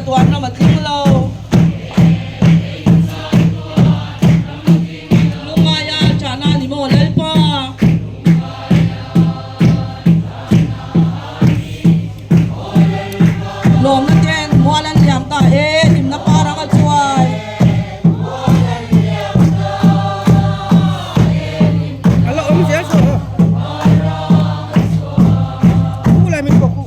tuan nama theilo lumaya chana ni mo lalpa lom na ten mualan liam ta nim na parang achuai Kalau om siya so. Mulai min boku.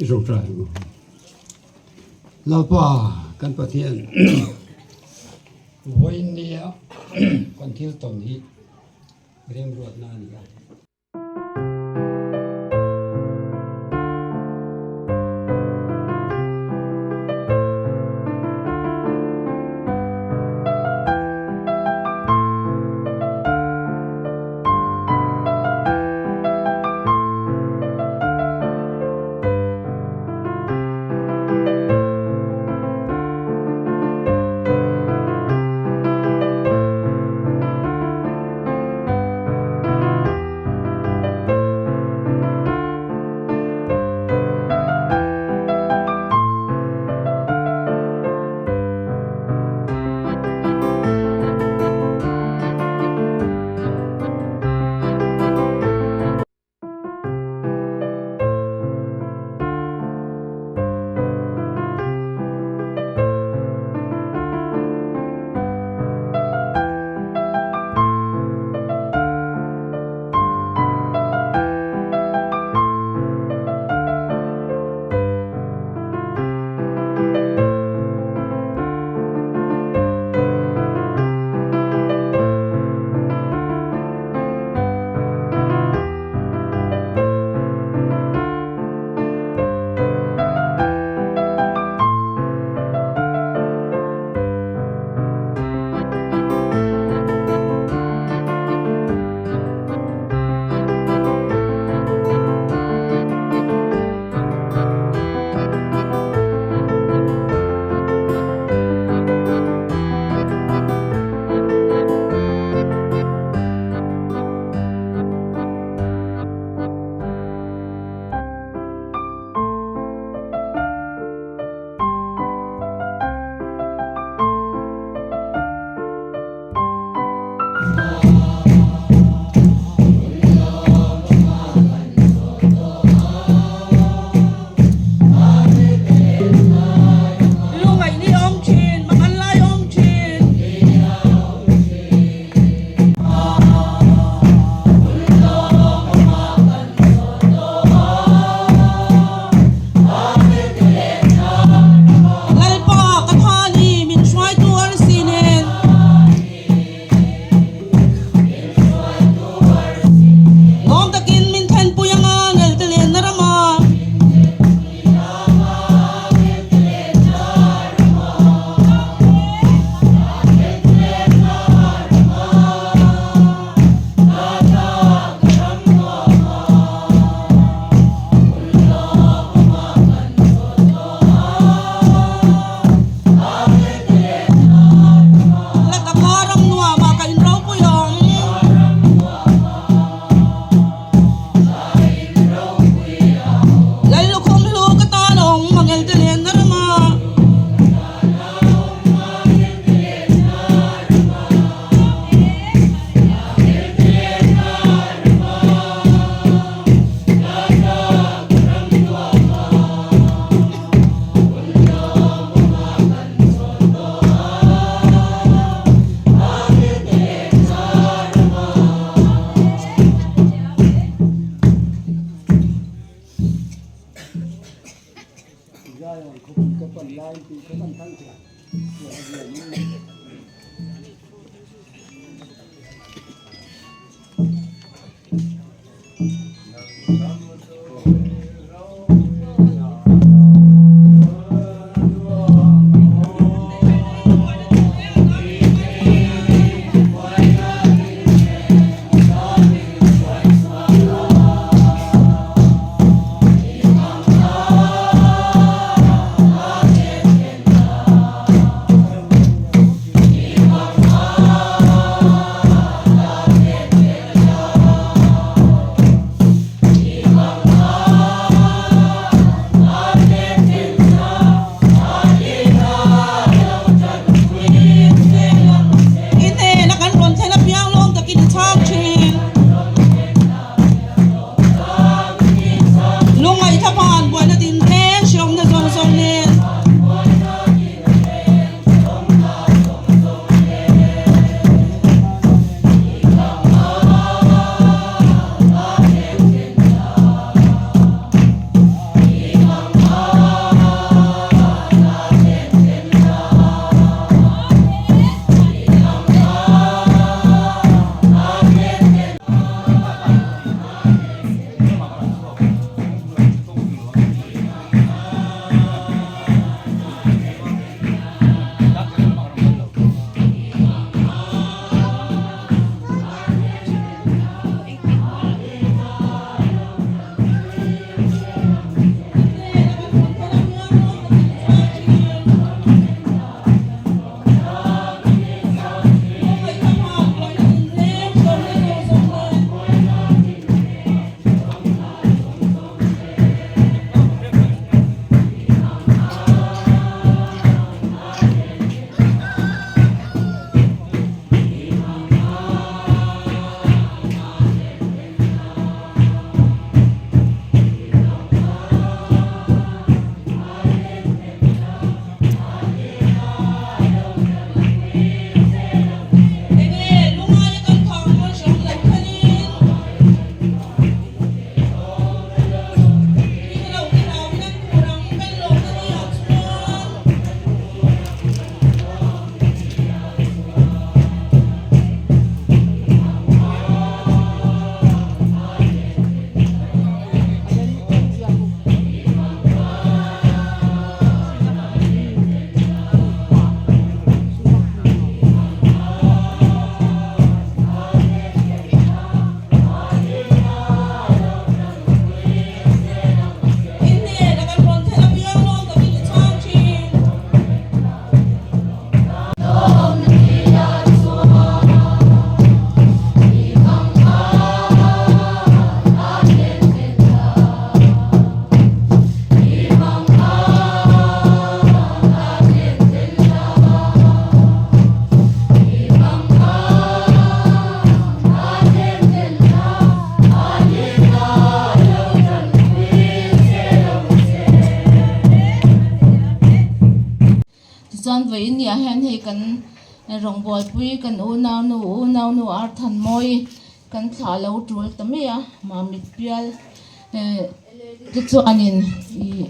Scriptural. Lapa kan pathian Vuina kan thil tom hi rem ruat na ni ka Vuina hen he kan rong bol pui kan u nau nu ar Thanmawii kan theilo ṭul tamia ma mit pial ti chuanin I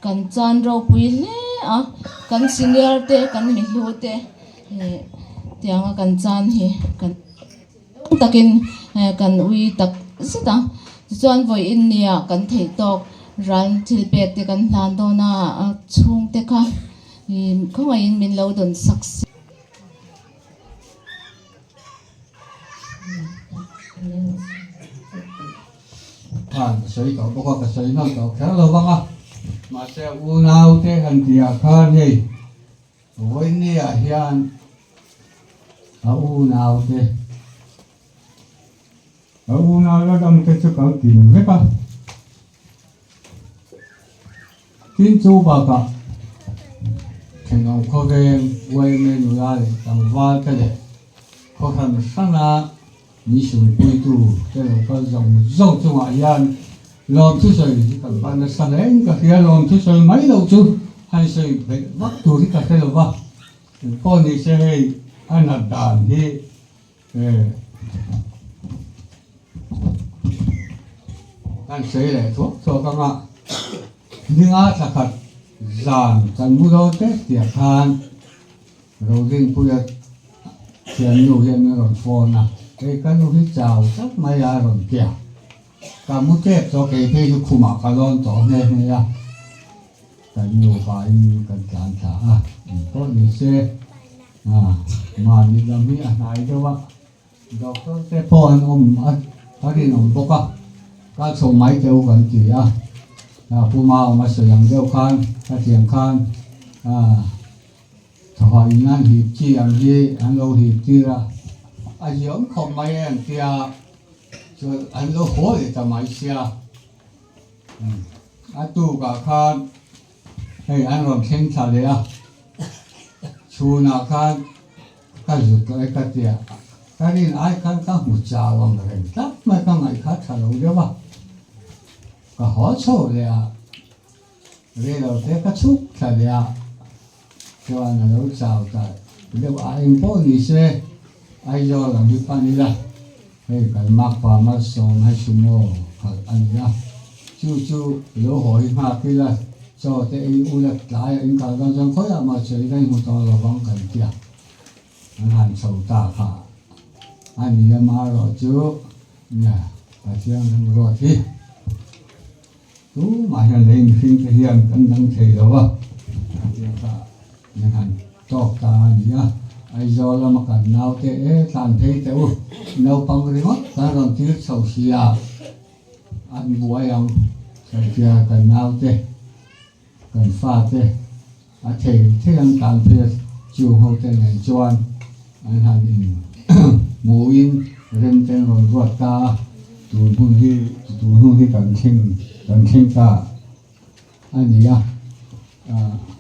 kan chan ro pui hle a kan senior te kan mi hlu te tianga kan chan hi kan takin kan ui tak sita chuan Vuina kan thei tok ran thilpet te kan hlan dona chung te kha không ai min lo don saksi sấy có bọc cái sấy nó có khá là vang à mà sẽ u nào thế hành tiệc khan gì với nia hiền u nào thế u nào là đâm cái chỗ cầu tìm hết à tin chú bà cả thành ông có về quay mình ra làm vài cái đấy có thể sang là你想归度，这个种种啊样，浪出水你看办的上来，个些浪出水没路住，还是被挖土的个些了吧？过年些按那蛋的，按谁来做干嘛？ nhưng á thật giàn cần mua đâu tết tiệc than rồi riêng bây giờ chuyện nhiều hiện rồi phone à cái nuôi hít chào chắc mấy ai rồi kìa cả mua tết cho cái phê cho khu mạc cả lon tổ nghe nghe à cái nhiều phải cần cản trả có gì xe mà đi làm gì này cho bạn đọc cái phone ở đi nông bốc à các số máy kêu gần kì phụ mẫu mà sử dụng kêu khan các tiếng khan thọ ý anh hiệp chi anh gì anh lâu hiệp chi ra anh giống không mấy anh kia cho anh lâu khó để cho máy xe anh tu cả khan hay anh làm khen thà đấy chú nào khan cái giúp cái tiền cái này ai khan các một chào ông cái chắc mấy cái ngày khác thà lâu đấy ba cái họ sâu đấy đây là cái chút thà đấy cho anh lâu chào tại nếu ai có gì xe ai do làm việc anh đi ra hay cái mặc và mặc xong hay sumo cái anh ra chú lỗ hỏi mà kia là cho thế u là lại anh cả đang trong khối mà chơi đây một trò là vắng cảnh kia anh hành sầu ta khả anh đi mà rồi chứ nhà tại chuyện rồi thì chú mà hiện lên phim thể hiện cần năng thể đâu chuyện cả anh hành chọc ta gì ai do là mà cần nào thế tàn thế đâu nào bằng cái mất ta làm chứ sầu xia anh bùa em cái kia cần nào thế cần pha thế thế anh càng phê chiều hôm tên này cho anh hành ngủ in lên tên rồi vượt ta tụi hôn thì cần khen ta anh gì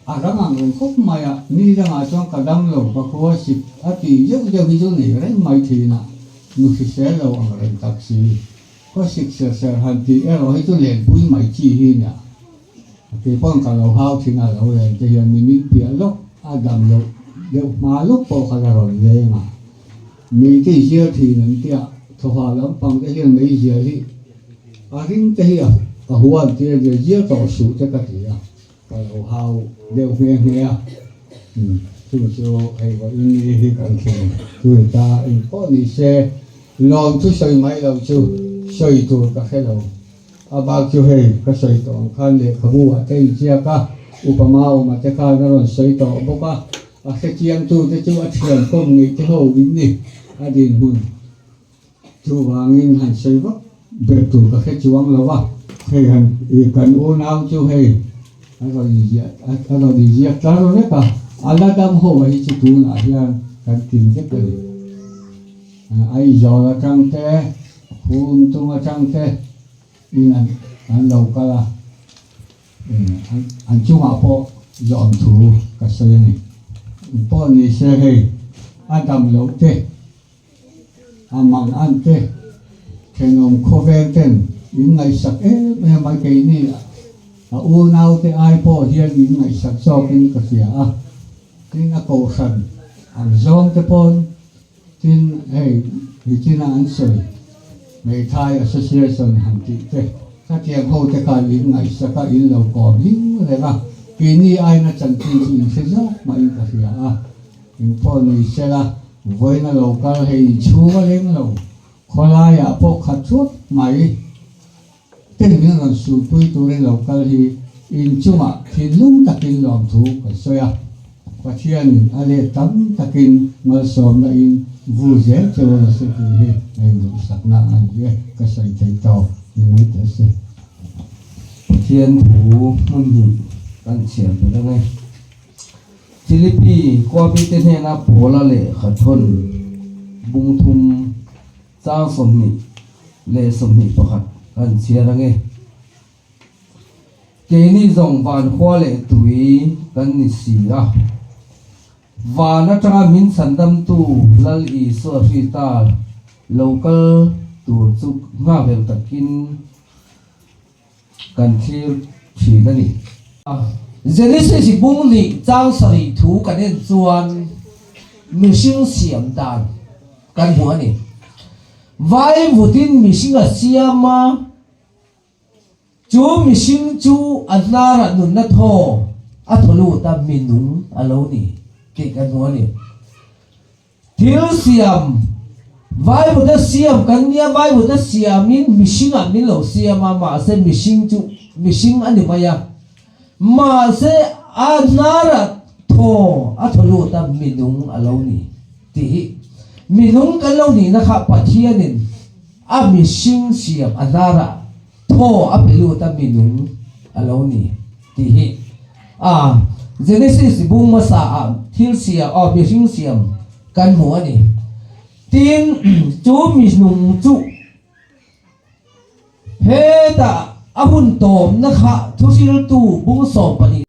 đó là người khúc mày ni ra mà trong cả đám lầu và có xịt thì rất cái chỗ này đấy mày thì là người sẽ lầu ở đây taxi có xịt sờ hành thì rồi chỗ liền bụi mày chi hi nhỉ cái phong cả lầu hao thì là lầu liền thì mình bịa lúc đầm lầu đều mà lúc bỏ cả rồi đấy mà mình cái gì thì mình tiệt thọ hòa lắm bằng cái hiện mấy gì đi riêng cái huân thì giờ gì tổ số cho cái gì cái lầu hao đều nghe chú hay có in đi cần khen người ta in có đi xe lòng chú xây máy lầu chú xây tu cái lầu bao nhiêu hay cái xây tổ khăn để không mua cái gì cả upama mà cái khăn nó rồi xây tổ bốc cái chiang tu cái chú ăn tiền công nghệ cái hồ vĩnh đi điền bùn chú vàng in hành xây vấp về tu cái chú ăn lầu hay hành cần ô nào chú hay rồi đi giết ta rồi đấy cả Allah đam hồ ấy chỉ tu là cái tìm cái gì ai giờ là trăng thế hôm tung là trăng thế in anh lâu cả là anh chú họ po dọn thủ cái xây này po này xe hay anh đam lâu thế anh mang anh thế cái ông khô ven tên những ngày sạch mấy mấy cái này u nào thì ai po hiền những ngày sạch cho cái gì cái nó cầu khẩn anh zong cái pon tin hey thì tin anh sợi ngày Thai Association hàng tỷ thế các tiền hậu thế cả những ngày sạch cả in lâu còn những cái là cái này ai nó chẳng tin gì sẽ rất mà in cái gì những pon này sẽ là với nó lâu cả hay chú cái lên lâu khó lai po khát suốt mày thế thì nó sụp quay tu lên lâu cả thì in chú mà thì lúc ta kinh lòng thú cái xoay và thiên ale tắm takin mal som na in vu je cho na se he ai nu sak na an ye ka sai thai tao ni mai te se thiên thủ mun hi kan chen da ngai Philippi kwa bi ten he na pola le khathon bung thum cha som ni le som ni pakhat kan chen da ngai ke ni zong van khwa le tui kan ni si a và nó cho mình sản đâm tu lal i so phi ta local tu chu nga vel takin kan thir thi da ni Genesis bung ni chang sari thu kan en chuan mi sing siam dan kan hu ani vai vutin mi singa siama chú mi sinh chú anara nun na tho atholu ta minung alo ni ke kan mo ni thil siam vai bu da siam kan nia vai bu da siam min mishinga min lo siam ma se mishing ani maya ma se anara tho atholu ta minung alo ni ti minung kan lo ni na kha pathianin a mishing siam anara tho apelu ta minung alo ni ti hi Genesis bung masa thil sia mishing siam kan mo ni tin chú minung chu he ta ahun tom na kha thusil tu bung som pani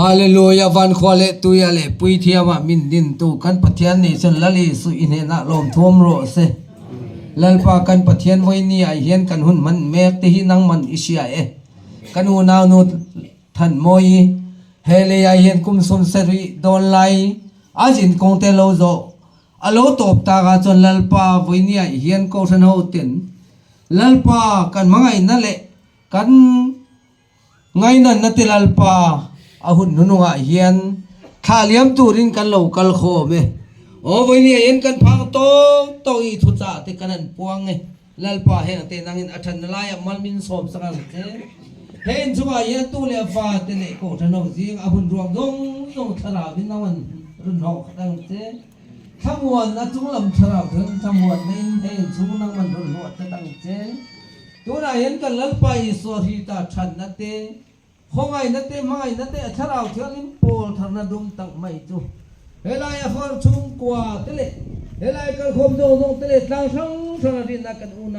Hallelujah van khwale tuya le pui thiama min din tu kan pathian ni chen lali su inena lom thom ro se lalpa kan pathian Vuina ai hian kan hun man mek te hi nang man isia kan u naw nu Thanmawii hele ai hian kum sun seri don lai ajin kong te lo zo alo top ta ga chon lalpa Vuina ai hian ko than ho ten lalpa kan mangai na le kan ngai nan na te lalpa ahun nununga hian thaliam turin kan lo kal kho me Vuina hian kan phang to I thu cha te kanan puang lalpa hen te nangin athan lai malmin som sakal te hen chuwa hian tu le fa te le ko thano jing ahun ruang dong thara bin nawan run ho khadang te thamwan na chunglam thara thang thamwan nen hen chung nang man run ho te tang te tu na hian kan lalpa I so hi ta than na te khongai na te mangai na te atharau thianin pol tharna dum tang mai chu helai a khor Chhûngkhat te le helai kal khom dong te le tlang thang rin na kan una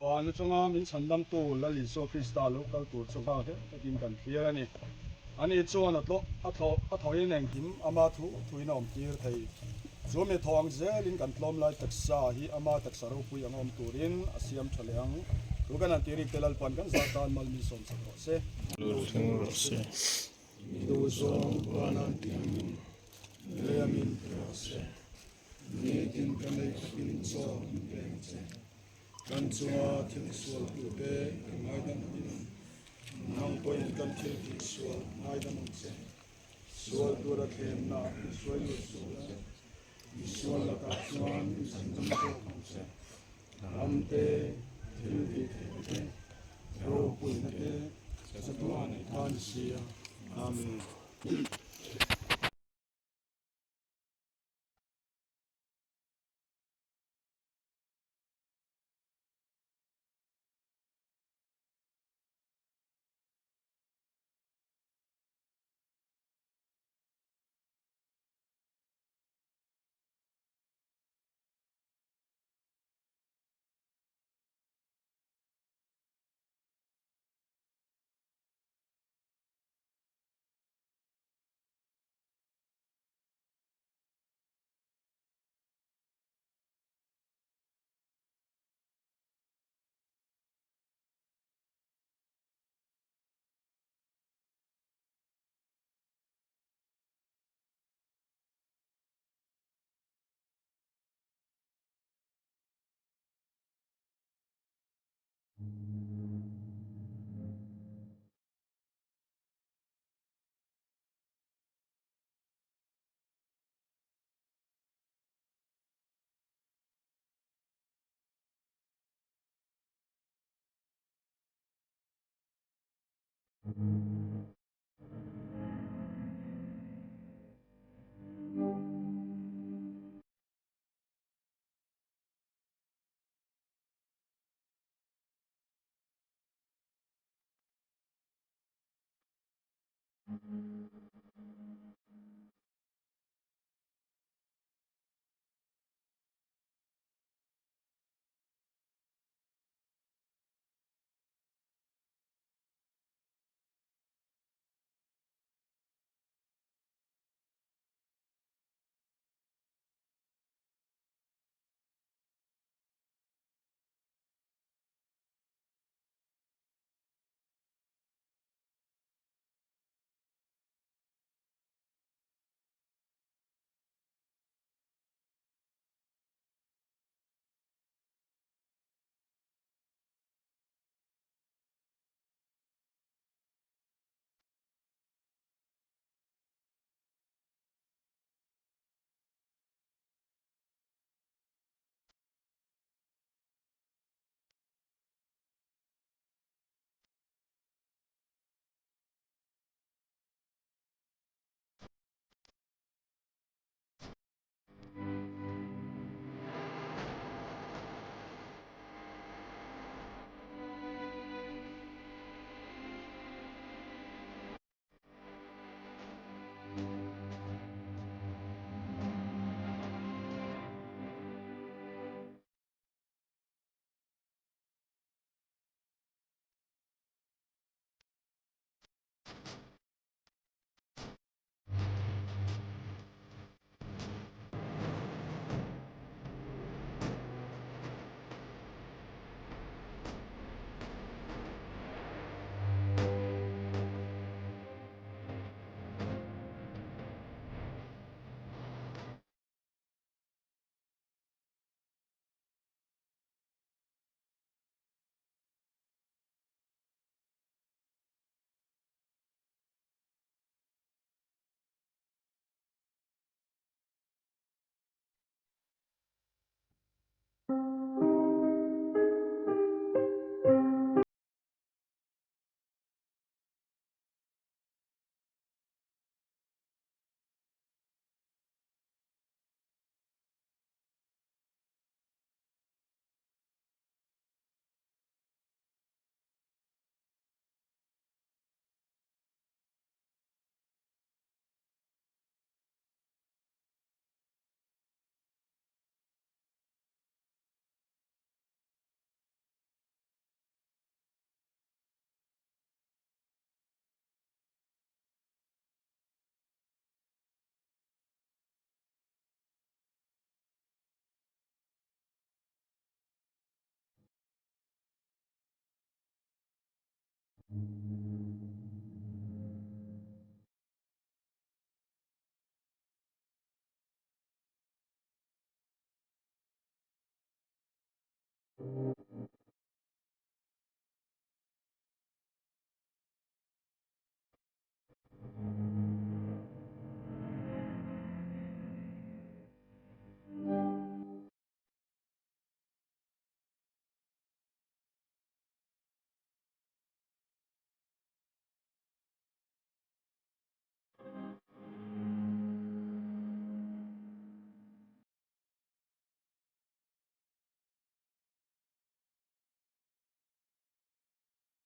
Nó chung mình sản đam tu là lý do Christa local tu chung ha thế kim cần clear này anh ấy cho nó to à thọ yên anh kim ama thu nó om kia thầy zo me thong je lin kan tlom lai taksa hi ama taksa ro pui angom turin asiam thaleang tu kan antiri telal pan kan zatan mal mi som sa se ṭhenrual se tu som panan tim le amin se ni tin kan nei kin so pen se kan chua thil sual tu pe ngai dan din nang poi kan thil ti sual ngai dan se sual tu ra them na sual lu sual sual la ka chuan san tam ko kam se amte thil ti te ro pui na te sa tu an kan sia amen